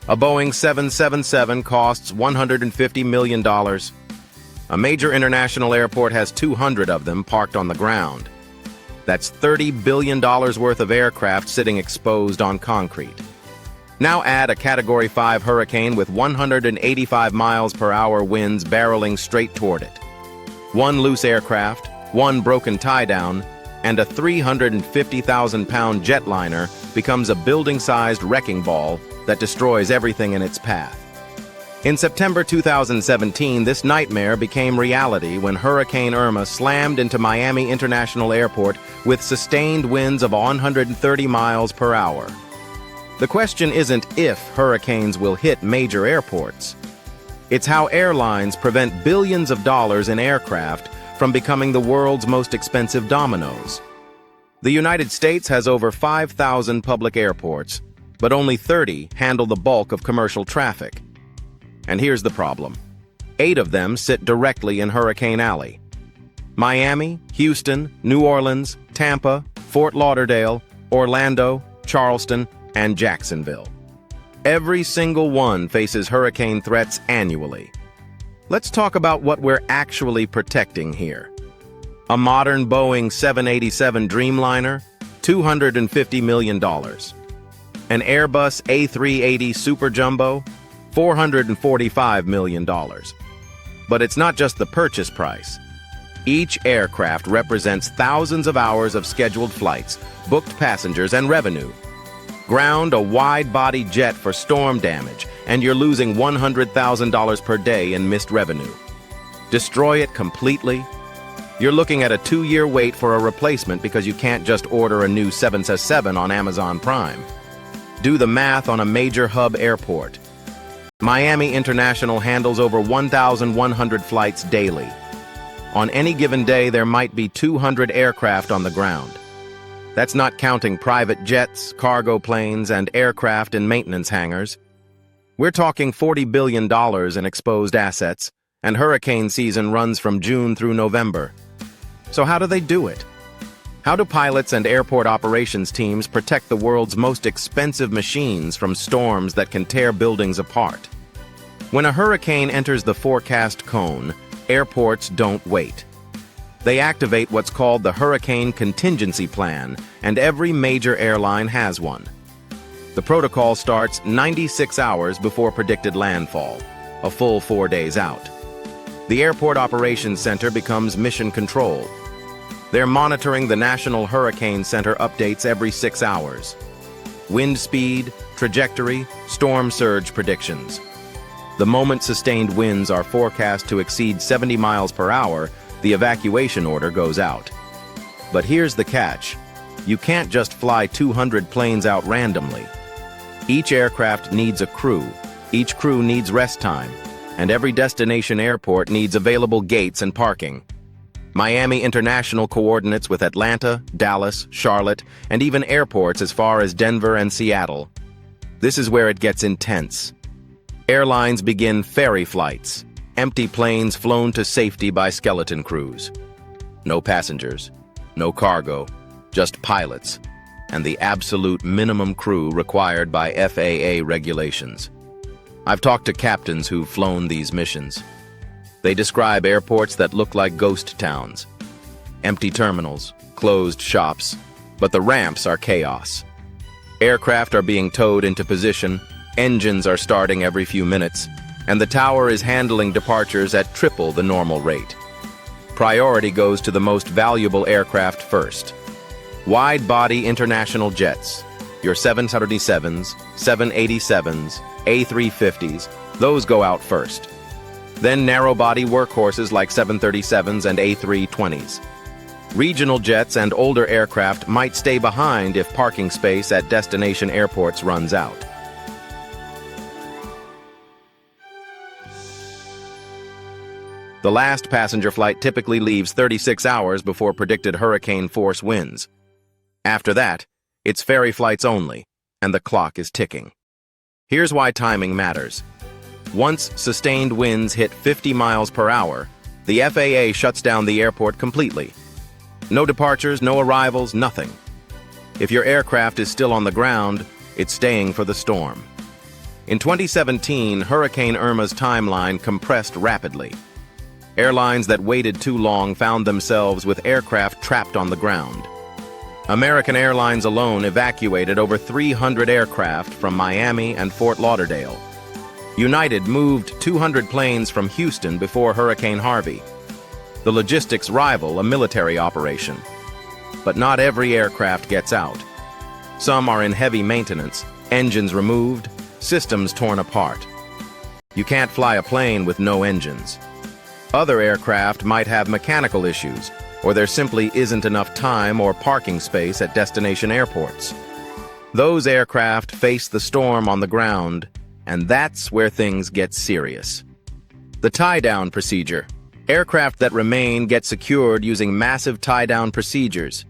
A Boeing 777 costs $150 million. A major international airport has 200 of them parked on the ground. That's $30 billion worth of aircraft sitting exposed on concrete. Now add a Category 5 hurricane with 185 miles per hour winds barreling straight toward it. One loose aircraft, one broken tie-down, and a 350,000-pound jetliner becomes a building-sized wrecking ball that destroys everything in its path. In September 2017, this nightmare became reality when Hurricane Irma slammed into Miami International Airport with sustained winds of 130 miles per hour. The question isn't if hurricanes will hit major airports. It's how airlines prevent billions of dollars in aircraft from becoming the world's most expensive dominoes. The United States has over 5,000 public airports, but only 30 handle the bulk of commercial traffic. And here's the problem. 8 of them sit directly in Hurricane Alley. Miami, Houston, New Orleans, Tampa, Fort Lauderdale, Orlando, Charleston, and Jacksonville. Every single one faces hurricane threats annually. Let's talk about what we're actually protecting here. A modern Boeing 787 Dreamliner, $250 million. An Airbus A380 Super Jumbo, $445 million. But it's not just the purchase price. Each aircraft represents thousands of hours of scheduled flights, booked passengers, and revenue. Ground a wide-body jet for storm damage, and you're losing $100,000 per day in missed revenue. Destroy it completely? You're looking at a 2-year wait for a replacement because you can't just order a new 777 on Amazon Prime. Do the math on a major hub airport. Miami International handles over 1,100 flights daily. On any given day, there might be 200 aircraft on the ground. That's not counting private jets, cargo planes, and aircraft in maintenance hangars. We're talking $40 billion in exposed assets, and hurricane season runs from June through November. So how do they do it? How do pilots and airport operations teams protect the world's most expensive machines from storms that can tear buildings apart? When a hurricane enters the forecast cone, airports don't wait. They activate what's called the Hurricane Contingency Plan, and every major airline has one. The protocol starts 96 hours before predicted landfall, a full 4 days out. The Airport Operations Center becomes mission control. They're monitoring the National Hurricane Center updates every 6 hours. Wind speed, trajectory, storm surge predictions. The moment sustained winds are forecast to exceed 70 miles per hour, the evacuation order goes out. But here's the catch. You can't just fly 200 planes out randomly. Each aircraft needs a crew, each crew needs rest time, and every destination airport needs available gates and parking. Miami International coordinates with Atlanta, Dallas, Charlotte, and even airports as far as Denver and Seattle. This is where it gets intense. Airlines begin ferry flights, empty planes flown to safety by skeleton crews. No passengers, no cargo, just pilots, and the absolute minimum crew required by FAA regulations. I've talked to captains who've flown these missions. They describe airports that look like ghost towns. Empty terminals, closed shops, but the ramps are chaos. Aircraft are being towed into position, engines are starting every few minutes, and the tower is handling departures at triple the normal rate. Priority goes to the most valuable aircraft first. Wide-body international jets, your 777s, 787s, A350s, those go out first. Then narrow-body workhorses like 737s and A320s. Regional jets and older aircraft might stay behind if parking space at destination airports runs out. The last passenger flight typically leaves 36 hours before predicted hurricane force winds. After that, it's ferry flights only, and the clock is ticking. Here's why timing matters. Once sustained winds hit 50 miles per hour, the FAA shuts down the airport completely. No departures, no arrivals, nothing. If your aircraft is still on the ground, it's staying for the storm. In 2017, Hurricane Irma's timeline compressed rapidly. Airlines that waited too long found themselves with aircraft trapped on the ground. American Airlines alone evacuated over 300 aircraft from Miami and Fort Lauderdale. United moved 200 planes from Houston before Hurricane Harvey. The logistics rival a military operation. But not every aircraft gets out. Some are in heavy maintenance, engines removed, systems torn apart. You can't fly a plane with no engines. Other aircraft might have mechanical issues, or there simply isn't enough time or parking space at destination airports. Those aircraft face the storm on the ground, and that's where things get serious. The tie-down procedure. Aircraft that remain get secured using massive tie-down procedures.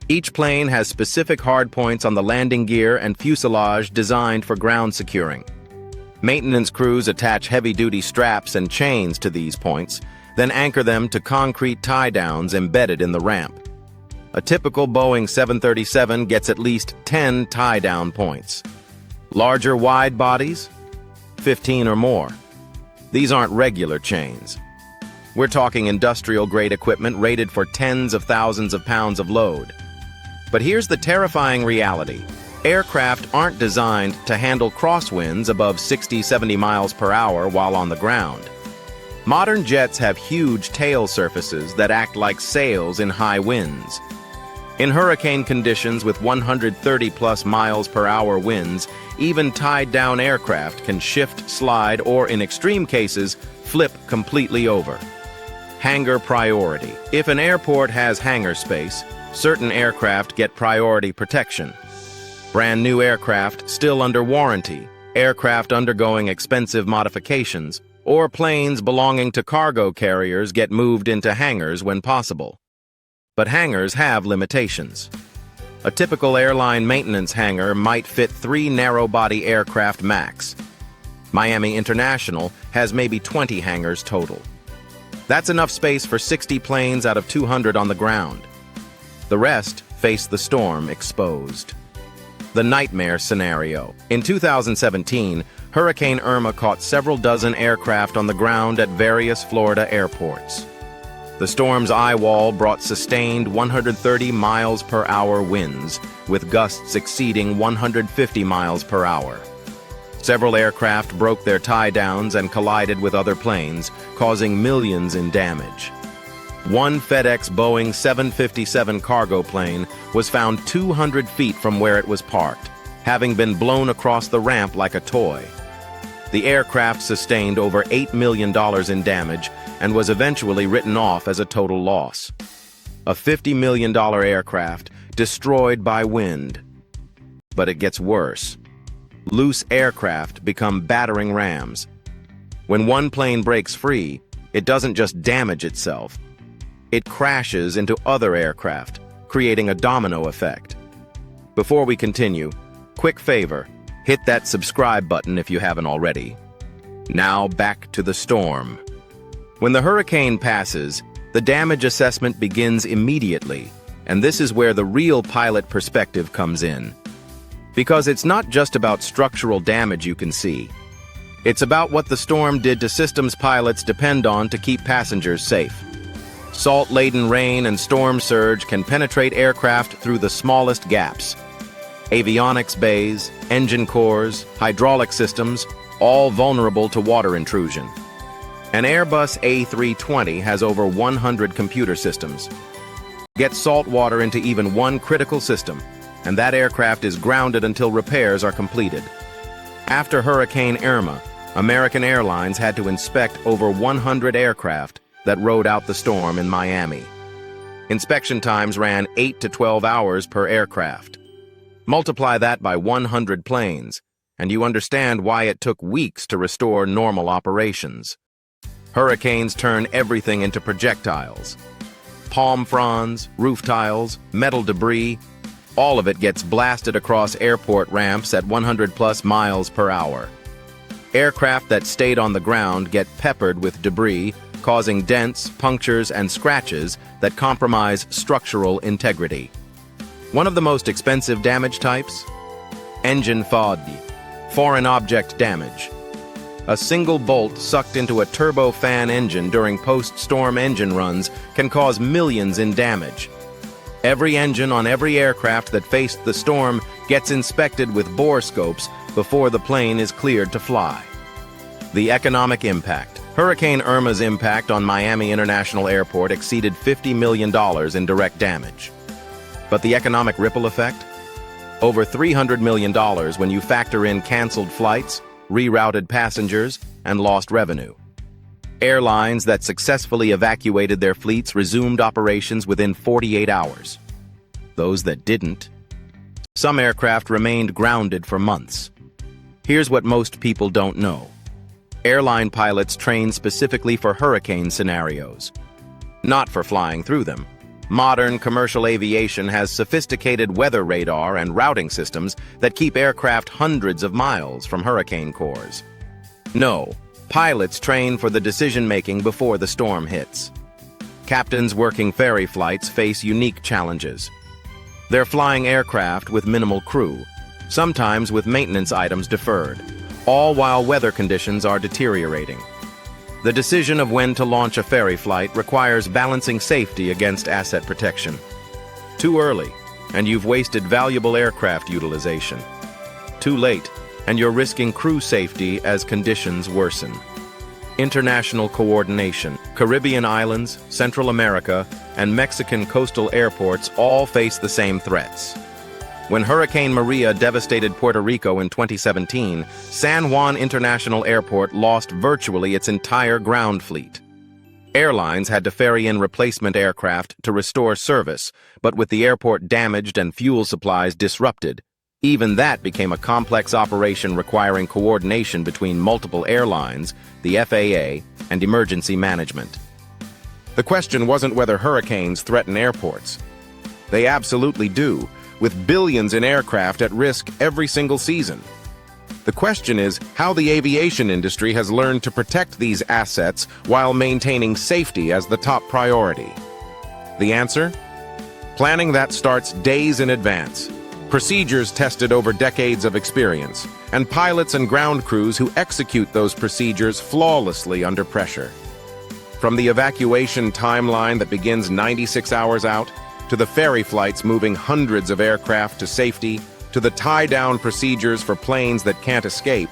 Each plane has specific hardpoints on the landing gear and fuselage designed for ground securing. Maintenance crews attach heavy-duty straps and chains to these points, then anchor them to concrete tie-downs embedded in the ramp. A typical Boeing 737 gets at least 10 tie-down points. Larger wide bodies? 15 or more. These aren't regular chains. We're talking industrial-grade equipment rated for tens of thousands of pounds of load. But here's the terrifying reality. Aircraft aren't designed to handle crosswinds above 60-70 miles per hour while on the ground. Modern jets have huge tail surfaces that act like sails in high winds. In hurricane conditions with 130+ miles per hour winds, even tied-down aircraft can shift, slide, or in extreme cases, flip completely over. Hangar priority. If an airport has hangar space, certain aircraft get priority protection. Brand new aircraft still under warranty, aircraft undergoing expensive modifications, or planes belonging to cargo carriers get moved into hangars when possible. But hangars have limitations. A typical airline maintenance hangar might fit 3 narrow-body aircraft max. Miami International has maybe 20 hangars total. That's enough space for 60 planes out of 200 on the ground. The rest face the storm exposed. The nightmare scenario. In 2017, Hurricane Irma caught several dozen aircraft on the ground at various Florida airports. The storm's eye wall brought sustained 130 miles per hour winds, with gusts exceeding 150 miles per hour. Several aircraft broke their tie-downs and collided with other planes, causing millions in damage. One FedEx Boeing 757 cargo plane was found 200 feet from where it was parked, having been blown across the ramp like a toy. The aircraft sustained over $8 million in damage and was eventually written off as a total loss. A $50 million aircraft destroyed by wind. But it gets worse. Loose aircraft become battering rams. When one plane breaks free, it doesn't just damage itself. It crashes into other aircraft, creating a domino effect. Before we continue, quick favor, hit that subscribe button if you haven't already. Now back to the storm. When the hurricane passes, the damage assessment begins immediately, and this is where the real pilot perspective comes in. Because it's not just about structural damage you can see. It's about what the storm did to systems pilots depend on to keep passengers safe. Salt-laden rain and storm surge can penetrate aircraft through the smallest gaps. Avionics bays, engine cores, hydraulic systems, all vulnerable to water intrusion. An Airbus A320 has over 100 computer systems. Get salt water into even one critical system, and that aircraft is grounded until repairs are completed. After Hurricane Irma, American Airlines had to inspect over 100 aircraft that rode out the storm in Miami. Inspection times ran 8 to 12 hours per aircraft. Multiply that by 100 planes, and you understand why it took weeks to restore normal operations. Hurricanes turn everything into projectiles. Palm fronds, roof tiles, metal debris, all of it gets blasted across airport ramps at 100+ miles per hour. Aircraft that stayed on the ground get peppered with debris, causing dents, punctures, and scratches that compromise structural integrity. One of the most expensive damage types? Engine fog. Foreign object damage. A single bolt sucked into a turbofan engine during post-storm engine runs can cause millions in damage. Every engine on every aircraft that faced the storm gets inspected with bore scopes before the plane is cleared to fly. The economic impact. Hurricane Irma's impact on Miami International Airport exceeded $50 million in direct damage. But the economic ripple effect? Over $300 million when you factor in canceled flights, rerouted passengers, and lost revenue. Airlines that successfully evacuated their fleets resumed operations within 48 hours. Those that didn't. Some aircraft remained grounded for months. Here's what most people don't know. Airline pilots train specifically for hurricane scenarios, not for flying through them. Modern commercial aviation has sophisticated weather radar and routing systems that keep aircraft hundreds of miles from hurricane cores. No, pilots train for the decision-making before the storm hits. Captains working ferry flights face unique challenges. They're flying aircraft with minimal crew, sometimes with maintenance items deferred, all while weather conditions are deteriorating. The decision of when to launch a ferry flight requires balancing safety against asset protection. Too early, and you've wasted valuable aircraft utilization. Too late, and you're risking crew safety as conditions worsen. International coordination. Caribbean islands, Central America, and Mexican coastal airports all face the same threats. When Hurricane Maria devastated Puerto Rico in 2017, San Juan International Airport lost virtually its entire ground fleet. Airlines had to ferry in replacement aircraft to restore service, but with the airport damaged and fuel supplies disrupted, even that became a complex operation requiring coordination between multiple airlines, the FAA, and emergency management. The question wasn't whether hurricanes threaten airports. They absolutely do, with billions in aircraft at risk every single season. The question is how the aviation industry has learned to protect these assets while maintaining safety as the top priority. The answer? Planning that starts days in advance, procedures tested over decades of experience, and pilots and ground crews who execute those procedures flawlessly under pressure. From the evacuation timeline that begins 96 hours out, to the ferry flights moving hundreds of aircraft to safety, to the tie-down procedures for planes that can't escape,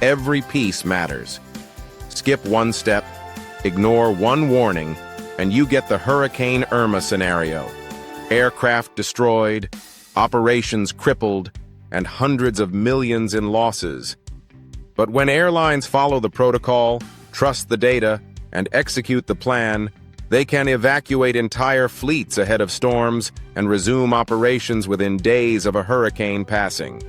every piece matters. Skip one step, ignore one warning, and you get the Hurricane Irma scenario. Aircraft destroyed, operations crippled, and hundreds of millions in losses. But when airlines follow the protocol, trust the data, and execute the plan, they can evacuate entire fleets ahead of storms and resume operations within days of a hurricane passing.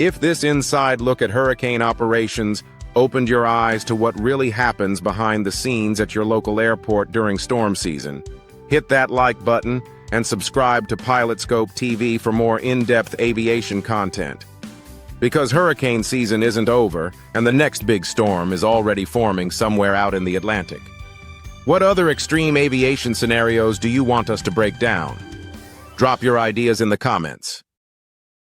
If this inside look at hurricane operations opened your eyes to what really happens behind the scenes at your local airport during storm season, hit that like button and subscribe to PilotScope TV for more in-depth aviation content. Because hurricane season isn't over and the next big storm is already forming somewhere out in the Atlantic. What other extreme aviation scenarios do you want us to break down? Drop your ideas in the comments.